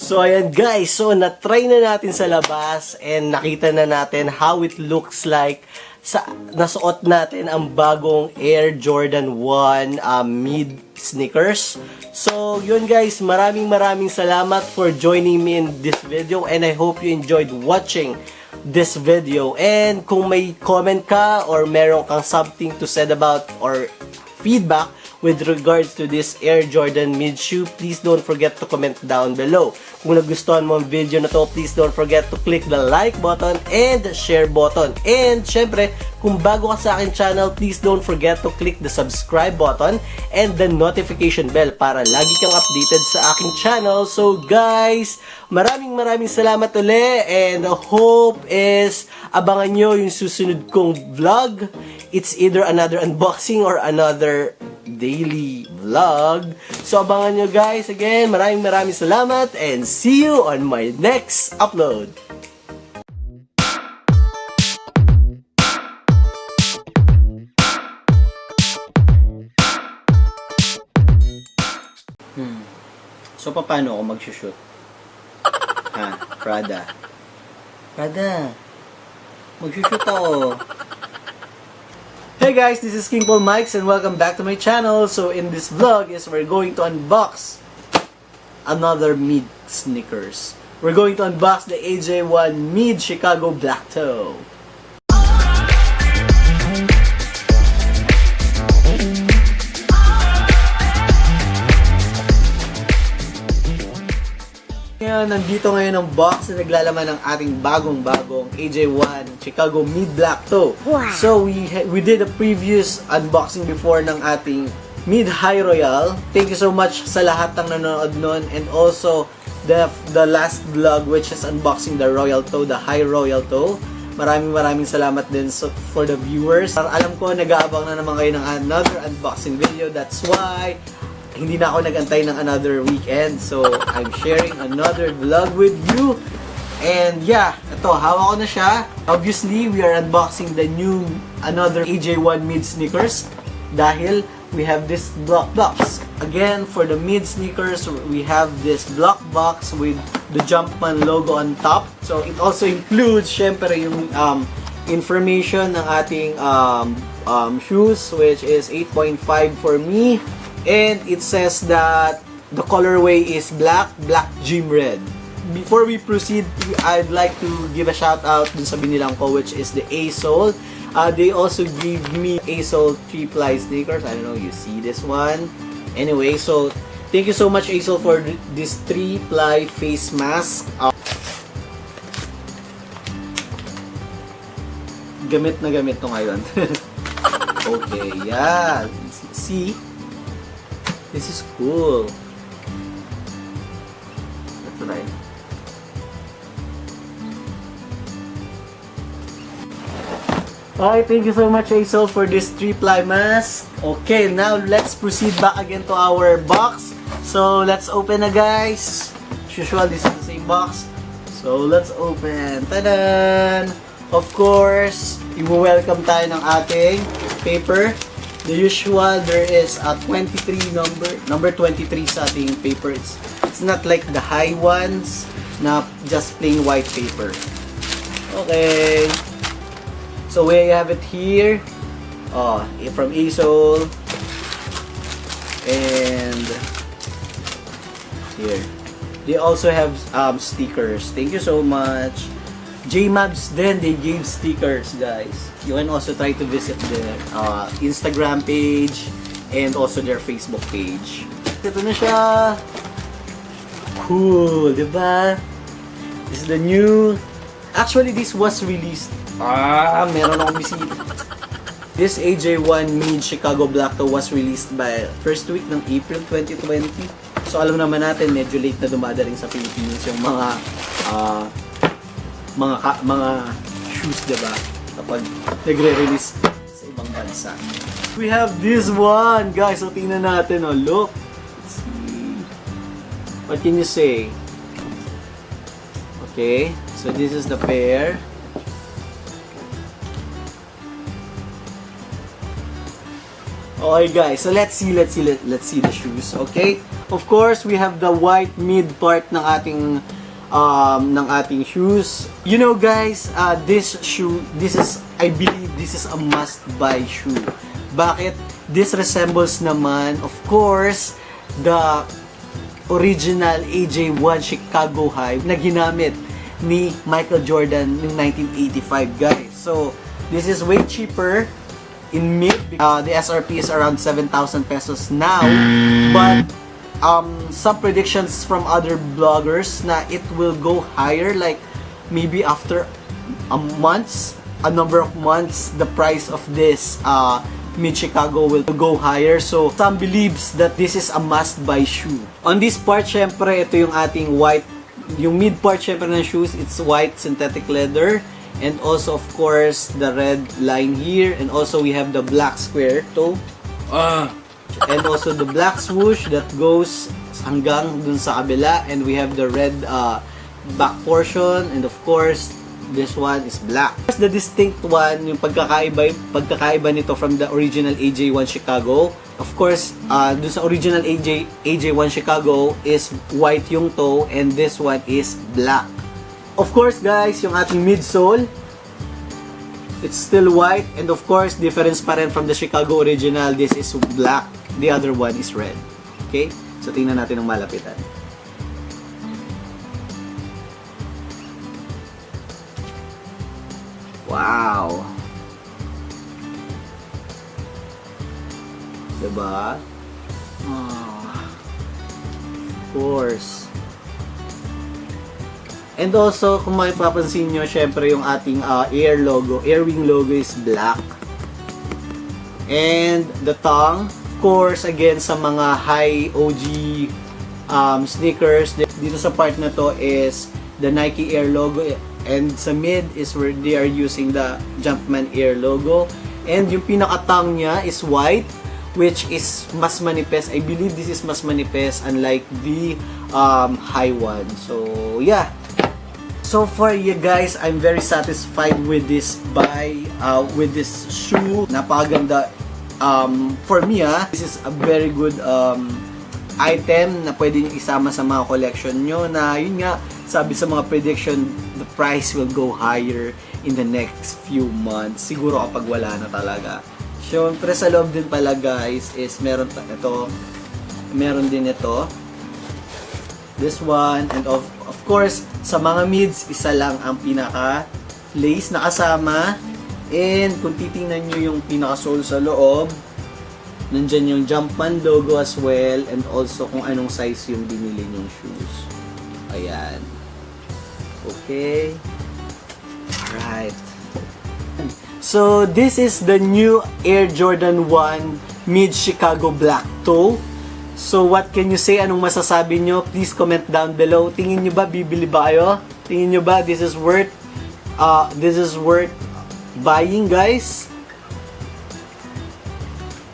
So, ayan guys. So, na-try na natin sa labas and nakita na natin how it looks like nasuot natin ang bagong Air Jordan 1 mid sneakers. So, yun guys, maraming salamat for joining me in this video and I hope you enjoyed watching this video. And kung may comment ka or meron kang something to said about or feedback with regards to this Air Jordan mid shoe, please don't forget to comment down below. Kung nagustuhan mo ang video na to, please don't forget to click the like button and the share button. And syempre, kung bago ka sa akin channel, please don't forget to click the subscribe button and the notification bell para lagi kang updated sa aking channel. So guys, maraming salamat uli and the hope is abangan nyo yung susunod kong vlog. It's either another unboxing or another daily vlog. So abangan nyo guys. Again, maraming salamat and see you on my next upload. So, paano ako mag-shoot? Prada. Mag-shoot ako. Hey guys, this is King Paul Mikes and welcome back to my channel. So, in this vlog we're going to unbox another mid sneakers. We're going to unbox the AJ1 Mid Chicago Black Toe. Ngayon, nandito ngayon ang box na naglalaman ng ating bagong AJ1 Chicago Mid Black Toe. Wow. So, we did a previous unboxing before ng ating Mid High Royal. Thank you so much sa lahat ng nanonood nun. And also, the last vlog which is unboxing the Royal Toe, the High Royal Toe. Maraming salamat din for the viewers. Alam ko, nag-aabang na naman kayo ng another unboxing video. That's why hindi na ako nag-antay ng another weekend. So, I'm sharing another vlog with you. And yeah, ito, hawak ko na siya. Obviously, we are unboxing the new, another AJ1 mid sneakers. Dahil we have this block box. Again, for the mid sneakers, we have this block box with the Jumpman logo on top. So, it also includes, syempre, yung information ng ating shoes, which is 8.5 for me. And it says that the colorway is black gym red. Before we proceed, I'd like to give a shout out dun sa binilang ko, which is the A-Sole. They also gave me A-Sole 3-ply sneakers. I don't know, you see this one. Anyway, so thank you so much A-Sole for this 3-ply face mask. Gamit na gamit to ngayon. Okay, yeah. See? This is cool. Let's try. Alright, thank you so much A-Sole for this 3-ply mask. Okay, now let's proceed back again to our box. So, let's open na guys. As usual, this is the same box. So, let's open. Tadan! Of course, i-welcome tayo ng ating paper. The usual, there is a 23 number 23 sa ating paper. It's not like the high ones na just plain white paper. Okay. So we have it here. From A-Sole. And here. They also have stickers. Thank you so much. J-Mabs then they gave stickers, guys. You can also try to visit their Instagram page and also their Facebook page. Ito na siya. Cool, diba? This is the new. Actually, this was released. Meron akong bisita. This AJ1 Mid Chicago Black Toe was released by first week ng April 2020. So alam naman natin, medyo late na dumadating sa Pilipinas yung mga shoes, diba? Kapag nagre-release sa ibang bansa. We have this one, guys. So, tingnan natin, oh. Look. Let's see. What can you say? Okay. So, this is the pair. Okay guys, so let's see the shoes, okay? Of course, we have the white mid part ng ating shoes. You know guys, this shoe, I believe this is a must-buy shoe. Bakit? This resembles naman, of course, the original AJ1 Chicago High na ginamit ni Michael Jordan yung 1985 guys. So, this is way cheaper in mid. The SRP is around 7,000 pesos now, but some predictions from other bloggers na it will go higher, like maybe after a number of months, the price of this mid Chicago will go higher. So some believes that this is a must-buy shoe. On this part, syempre, ito yung ating white, yung mid part syempre ng shoes, it's white synthetic leather. And also, of course, the red line here. And also, we have the black square toe. And also, the black swoosh that goes hanggang dun sa kabila. And we have the red back portion. And of course, this one is black. The distinct one, yung pagkakaiba nito from the original AJ1 Chicago. Of course, dun sa original AJ1 Chicago is white yung toe. And this one is black. Of course guys, yung ating midsole, it's still white, and of course, difference pa rin from the Chicago original, this is black, the other one is red. Okay? So tingnan natin ang malapitan. Wow! Diba? Of course. And also, kung mapapansin nyo, syempre yung ating Air Wing logo is black. And the tongue, of course, again, sa mga high OG sneakers, dito sa part na to is the Nike Air logo. And sa mid is where they are using the Jumpman Air logo. And yung pinaka-tongue niya is white, which is mas manipes. I believe this is mas manipes unlike the high one. So, yeah. So far, you guys, I'm very satisfied with this with this shoe. Napakaganda. For me, this is a very good item na pwede nyo isama sa mga collection nyo na yun nga, sabi sa mga prediction, the price will go higher in the next few months. Siguro kapag wala na talaga. Siyempre, sa loob din pala guys, is meron din ito. This one, and of course, sa mga mids, isa lang ang pinaka lace na kasama. And kung titingnan nyo yung pinaka sole sa loob, nandyan yung Jumpman logo as well, and also kung anong size yung binili nyong shoes. Ayan. Okay. Alright. So, this is the new Air Jordan 1 Mid Chicago Black Toe. So, what can you say? Anong masasabi nyo? Please comment down below. Tingin nyo ba? Bibili ba kayo? Tingin nyo ba? This is worth buying, guys?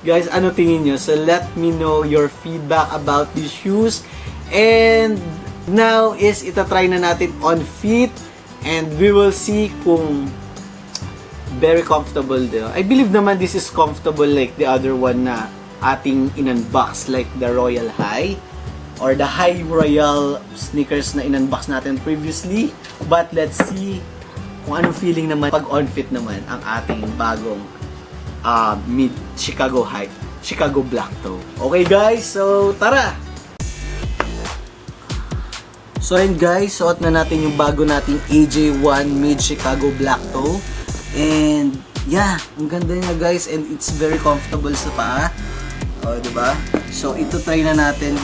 Guys, ano tingin nyo? So, let me know your feedback about these shoes. And, now is itatry na natin on feet. And we will see kung very comfortable din. I believe naman this is comfortable like the other one na ating in-unbox, like the Royal High or the High Royal sneakers na in-unbox natin previously. But let's see kung anong feeling naman pag on-fit naman ang ating bagong mid Chicago High, Chicago Black Toe. Okay guys, so tara! So ayun guys, suot na natin yung bago nating AJ1 mid Chicago Black Toe. And yeah, ang ganda niya guys, and it's very comfortable sa paa. Oh, diba? So, ito try na natin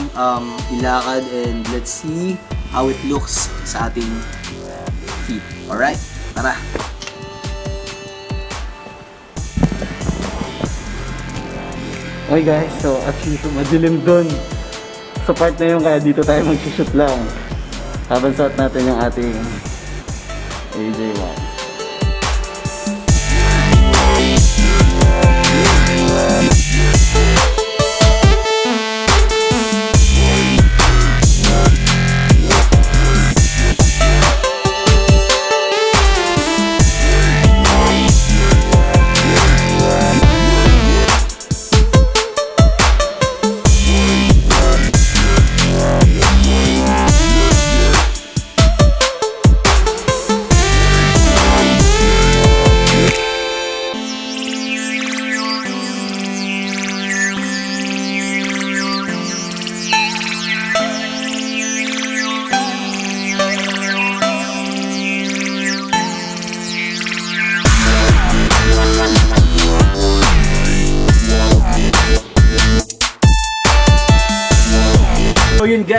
ilakad, and let's see how it looks sa ating feet. Alright? Tara! Okay guys, so as usual, madilim dun sa part na yun, kaya dito tayo mag-shoot lang. Habang suot natin yung ating AJ1.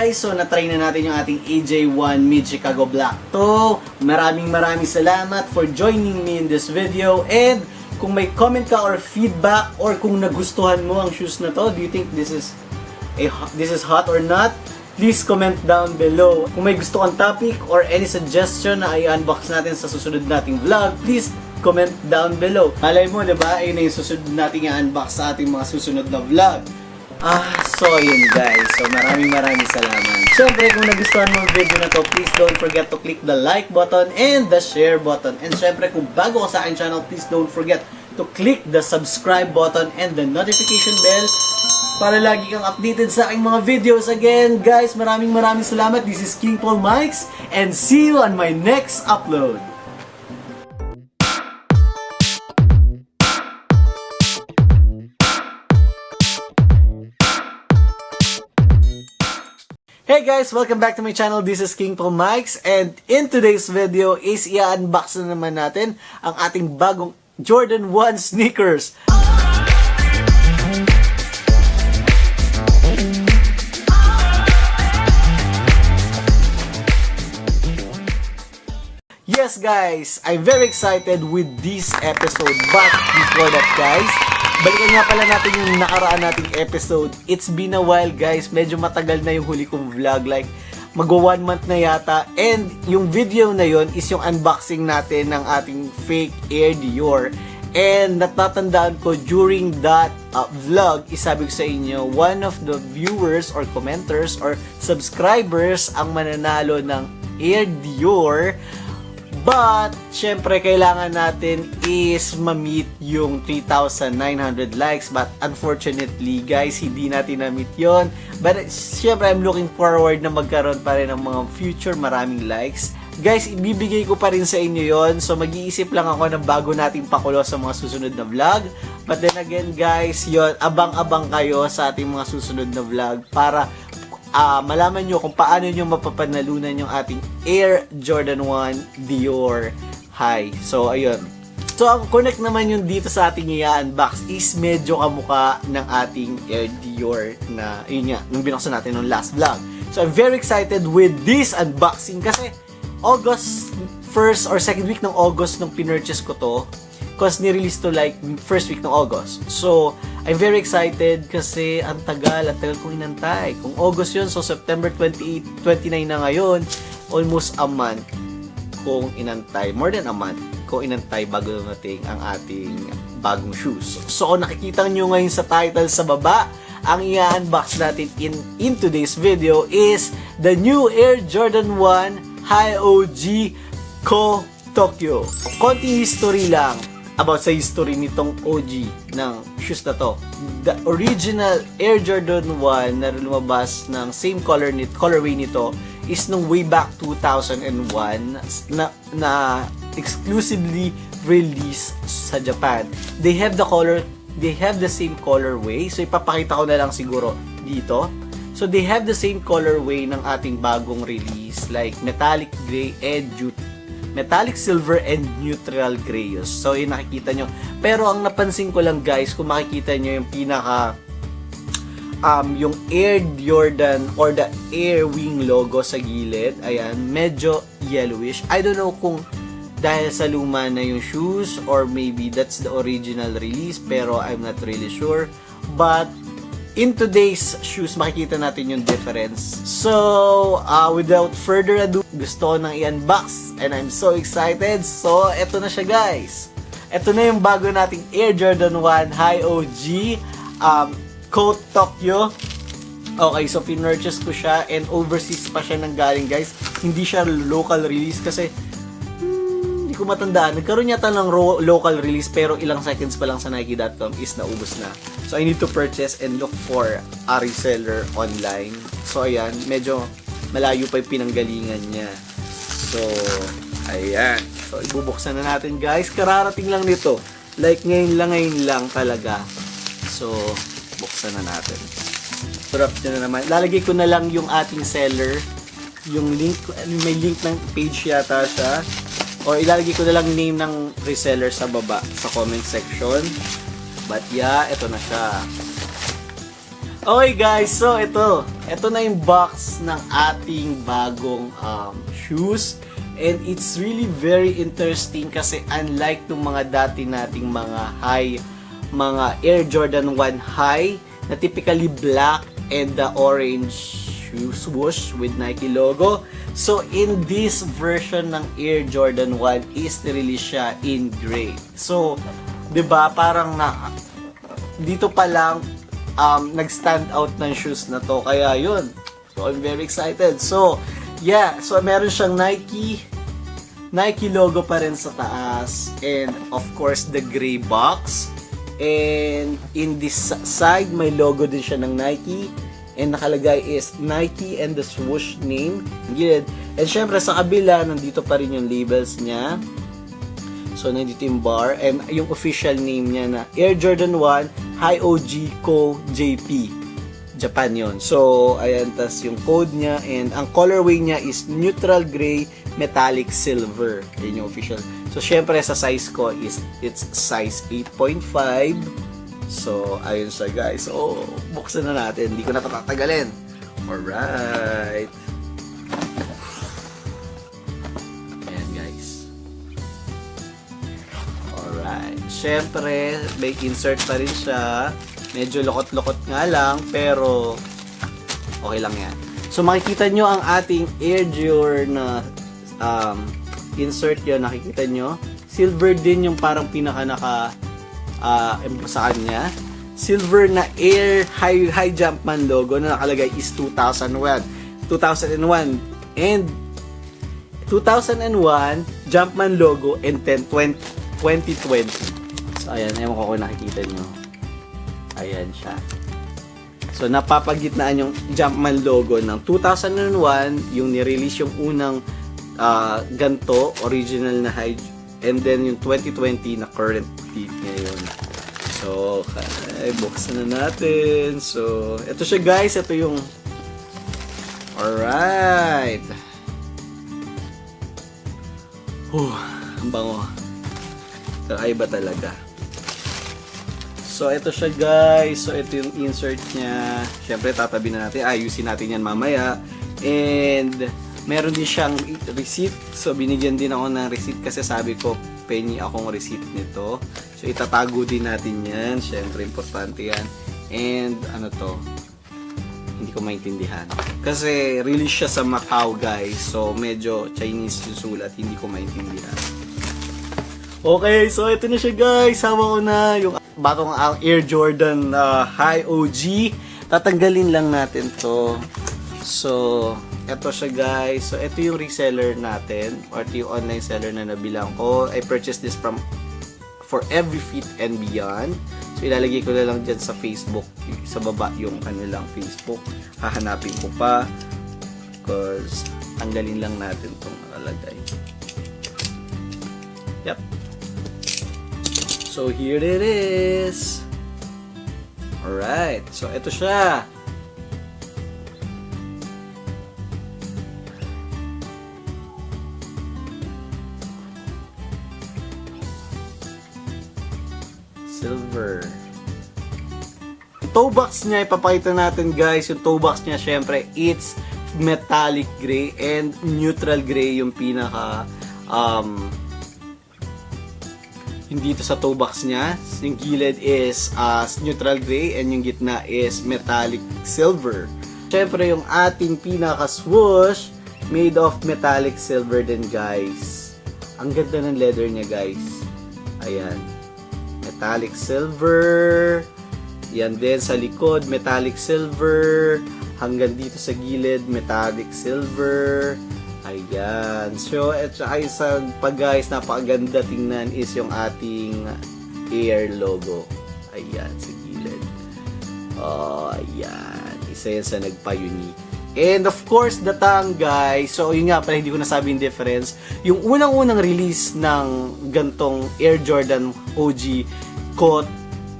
guys, so na-try na natin yung ating AJ1 Mid Chicago Black to. Maraming salamat for joining me in this video. And kung may comment ka or feedback or kung nagustuhan mo ang shoes na to, do you think this is hot or not? Please comment down below. Kung may gusto kang topic or any suggestion na i-unbox natin sa susunod nating vlog, please comment down below. Malay mo, diba? Ayun na yung susunod nating i-unbox sa ating mga susunod na vlog. So yun guys. So maraming salamat. Siyempre, kung nagustuhan mo ang video na to, please don't forget to click the like button and the share button. And siyempre, kung bago ka sa aking channel, please don't forget to click the subscribe button and the notification bell para lagi kang updated sa aking mga videos. Again, guys, maraming salamat. This is King Paul Mikes and see you on my next upload. Hey guys, welcome back to my channel. This is King Paul Mikes and in today's video is i-unbox na naman natin ang ating bagong Jordan 1 sneakers. Yes guys, I'm very excited with this episode. But before that guys, balikan nga pala natin yung nakaraan nating episode. It's been a while guys, medyo matagal na yung huli kong vlog. Like, mag-1 month na yata. And yung video na yon is yung unboxing natin ng ating fake Air Dior. And natatandaan ko during that vlog, isabi ko sa inyo, one of the viewers or commenters or subscribers ang mananalo ng Air Dior. But, syempre, kailangan natin is ma-meet yung 3,900 likes. But, unfortunately, guys, hindi natin na-meet yun. But, syempre, I'm looking forward na magkaroon pa rin ng mga future maraming likes. Guys, ibibigay ko pa rin sa inyo yon. So, mag-iisip lang ako ng bago nating pakulo sa mga susunod na vlog. But then again, guys, yun, abang-abang kayo sa ating mga susunod na vlog para malaman nyo kung paano nyo mapapanalunan yung ating Air Jordan 1 Dior High. So, ayun. So, ang connect naman yung dito sa ating i-unbox is medyo kamukha ng ating Air Dior na, yun nga, nung binuksan natin nung last vlog. So, I'm very excited with this unboxing kasi August 1st or 2nd week ng August nung pinurchase ko to. Because ni-release to like first week ng August. So, I'm very excited kasi ang tagal kong inantay. Kung August yun, so September 28, 29 na ngayon, almost a month kong inantay. More than a month kong inantay bago dumating ang ating bagong shoes. So, kung nakikita nyo ngayon sa title sa baba, ang i-unbox natin in today's video is the new Air Jordan 1 High OG Co Tokyo. Konting history lang about sa history nitong OG ng shoes na to. The original Air Jordan 1 na lumabas ng same colorway nito is nung way back 2001 na exclusively released sa Japan. They have the same colorway. So ipapakita ko na lang siguro dito. So they have the same colorway ng ating bagong release, like metallic gray and metallic silver and neutral grayish. So, yun nakikita nyo. Pero, ang napansin ko lang guys, kung makikita nyo yung pinaka yung Air Jordan or the Air Wing logo sa gilid, ayan, medyo yellowish. I don't know kung dahil sa luma na yung shoes or maybe that's the original release, pero I'm not really sure. But, in today's shoes, makikita natin yung difference. So, without further ado, gusto ko nang i-unbox and I'm so excited. So, eto na siya guys. Eto na yung bago nating Air Jordan 1 High OG Co Tokyo. Okay, so pinurchase ko siya and overseas pa siya nanggaling guys. Hindi siya local release kasi hindi ko matandaan. Nagkaroon yata ng local release pero ilang seconds pa lang sa Nike.com is naubos na. So, I need to purchase and look for a reseller online. So, ayan. Medyo malayo pa yung pinanggalingan niya. So, ayan. So, ibubuksan na natin, guys. Kararating lang nito. Like, ngayon lang talaga. So, buksan na natin. Drop nyo na naman. Lalagay ko na lang yung ating seller. Yung link. May link ng page yata siya. Or ilalagay ko na lang name ng reseller sa baba, sa comment section. But yeah, ito na siya. Okay guys, so ito na yung box ng ating bagong shoes. And it's really very interesting kasi unlike nung mga dati nating mga Air Jordan 1 High na typically black and the orange shoe swoosh with Nike logo. So in this version ng Air Jordan 1 is nirelease siya in gray. So, 'di ba, parang dito pa lang nag-stand out ng shoes na to. Kaya yun. So, I'm very excited. So, yeah. So, meron siyang Nike logo pa rin sa taas. And, of course, the gray box. And, in this side, may logo din siya ng Nike. And, nakalagay is Nike and the swoosh name. Gilid. And, syempre, sa kabila, nandito pa rin yung labels niya. So, nandito yung bar. And, yung official name niya na Air Jordan 1 High OG Co. JP. Japan yon. So, ayan, tas yung code niya. And, ang colorway niya is neutral gray metallic silver. Yun yung official. So, syempre, sa size ko is, it's size 8.5. So, ayun siya, guys. So, buksan na natin. Hindi ko na patatagalin. Alright. Syempre, may insert pa rin siya. Medyo lokot-lokot nga lang, pero okay lang yan. So, makikita nyo ang ating Air Jordan na insert yun. Nakikita nyo. Silver din yung parang pinaka sa kanya. Silver na Air High Jumpman logo na nakalagay is 2001. And 2001 Jumpman logo and 2020. So, ayan. Ewan ko kung nakikita nyo. Ayan siya. So, napapagitnaan yung Jumpman logo ng 2001, yung nirelease yung unang ganto, original na high, and then yung 2020 na current peak ngayon. So, buksan na natin. So, ito siya guys. Ito yung alright. Ang bango. Kakaiba talaga. So, ito siya guys. So, ito yung insert niya. Siyempre, tatabi na natin. Ayusin natin yan mamaya. And, meron din siyang receipt. So, binigyan din ako ng receipt kasi sabi ko, penny akong receipt nito. So, itatago din natin yan. Siyempre, importante yan. And, ano to? Hindi ko maintindihan. Kasi, release siya sa Macau guys. So, medyo Chinese yung sulat. Hindi ko maintindihan. Okay, so ito na siya guys. Sama ko na yung batong Air Jordan High OG. Tatanggalin lang natin to. So, ito siya guys. So, ito yung reseller natin or ito yung online seller na nabilang ko. I purchased this from For Every Fit and Beyond. So, ilalagay ko na lang dyan sa Facebook. Sa baba yung kanilang Facebook. Hahanapin ko pa. Because, tanggalin lang natin itong nakalagay. Yep. So, here it is. Alright. So, ito siya. Silver. Yung toe box niya, ipapakita natin guys. Yung toe box niya, syempre, it's metallic gray and neutral gray yung pinaka yung dito sa toe box niya. Yung gilid is neutral gray and yung gitna is metallic silver. Syempre, yung ating pinaka swoosh made of metallic silver din guys. Ang ganda ng leather niya guys. Ayan. Metallic silver. Yan din sa likod, metallic silver. Hanggang dito sa gilid, metallic silver. Ayan. So, at saka isa pa guys, napakaganda tingnan is yung ating Air logo. Ayan, sa gilid. Oh, ayan. Isa yan sa nagpa-unique. And of course, the tongue guys. So, yun nga pala, hindi ko nasabi yung difference. Yung unang-unang release ng gantong Air Jordan OG Co.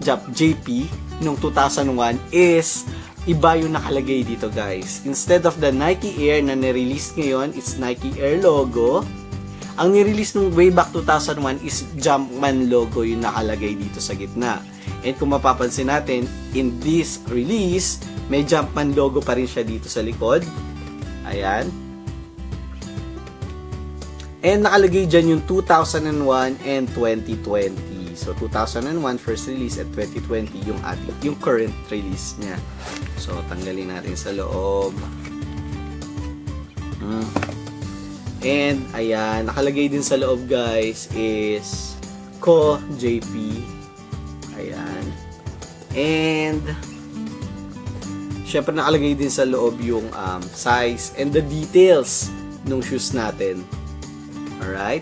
JP nung 2001 is iba yung nakalagay dito guys. Instead of the Nike Air na nirelease ngayon, it's Nike Air logo. Ang nirelease nung way back 2001 is Jumpman logo yung nakalagay dito sa gitna. And kung mapapansin natin, in this release, May Jumpman logo pa rin siya dito sa likod. Ayan. And nakalagay dyan yung 2001 and 2020. So, 2001 first release at 2020 yung current release niya. So, tanggalin natin sa loob. And, ayan, nakalagay din sa loob guys is Ko JP. Ayan. And, syempre nakalagay din sa loob yung size and the details ng shoes natin. Alright?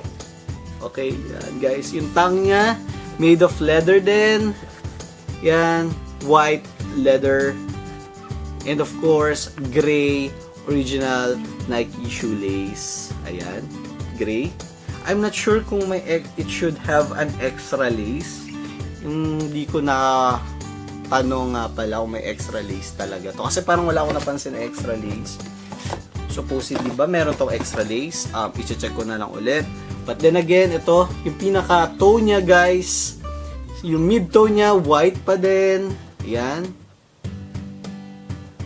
Okay, yan guys. Yung tongue niya, made of leather din. Yan, white leather. And of course, gray original Nike shoelace. Ayan, gray. I'm not sure kung it should have an extra lace. Hindi ko na tanong nga pala kung may extra lace talaga to. Kasi parang wala akong napansin na extra lace. Supposedly ba meron tong extra lace? I-check ko na lang ulit. But then again, ito, yung pinaka-toe niya guys, yung mid-toe niya, white pa din. Ayan.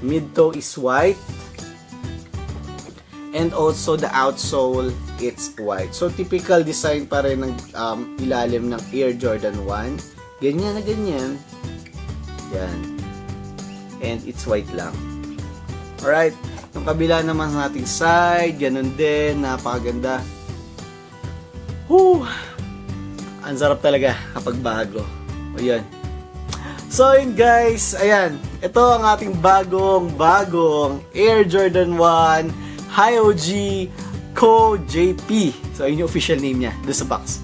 Mid-toe is white. And also the outsole, it's white. So typical design pa rin ng ilalim ng Air Jordan 1. Ganyan na ganyan. Yan. And it's white lang. Alright. Yung kabila naman sa ating side, ganun din. Napakaganda. Whew! Ang sarap talaga kapag bago. O yan. So yun guys, ayan. Ito ang ating bagong Air Jordan 1 High OG Ko JP. So yun yung official name niya doon sa box.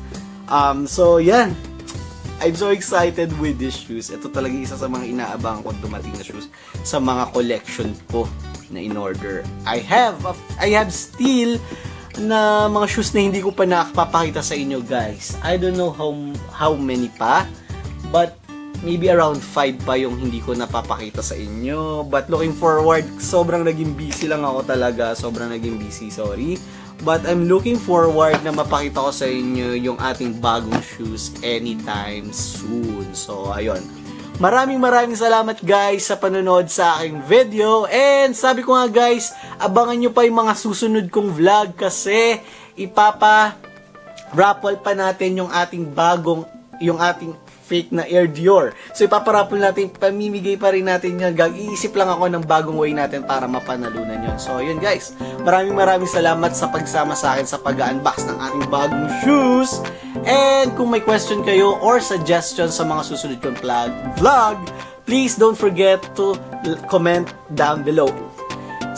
So yan. I'm so excited with these shoes. Ito talaga isa sa mga inaabangan ko dumating na shoes sa mga collection ko na in-order. I have still na mga shoes na hindi ko pa nakapapakita sa inyo guys. I don't know how many pa, but maybe around 5 pa yung hindi ko napapakita sa inyo. But looking forward, sobrang naging busy lang ako talaga. Sobrang naging busy, sorry. But I'm looking forward na mapakita ko sa inyo yung ating bagong shoes anytime soon. So, ayun. Maraming salamat guys sa panonood sa aking video. And sabi ko nga guys, abangan nyo pa yung mga susunod kong vlog kasi ipapa-raffle pa natin yung ating fake na Air Dior. So ipaparapol natin, pamimigay pa rin natin yan. Iisip lang ako ng bagong way natin para mapanalunan yun. So yun guys, maraming salamat sa pagsama sa akin sa pag-unbox ng ating bagong shoes. And kung may question kayo or suggestion sa mga susunod kong vlog, please don't forget to comment down below.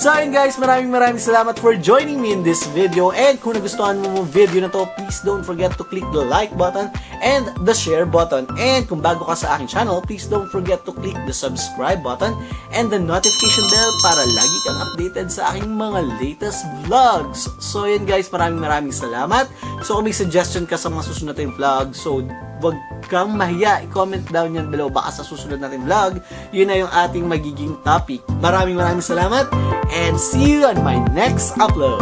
So ayun guys, maraming salamat for joining me in this video. And kung nagustuhan mo yung video na to, please don't forget to click the like button and the share button. And kung bago ka sa aking channel, please don't forget to click the subscribe button and the notification bell para lagi kang updated sa aking mga latest vlogs. So ayun guys, maraming salamat. So kung may suggestion ka sa mga susunod nating vlog, so wag kang mahiya, i-comment down yan below. Baka sa susunod nating vlog, yun na yung ating magiging topic. Maraming salamat and see you on my next upload.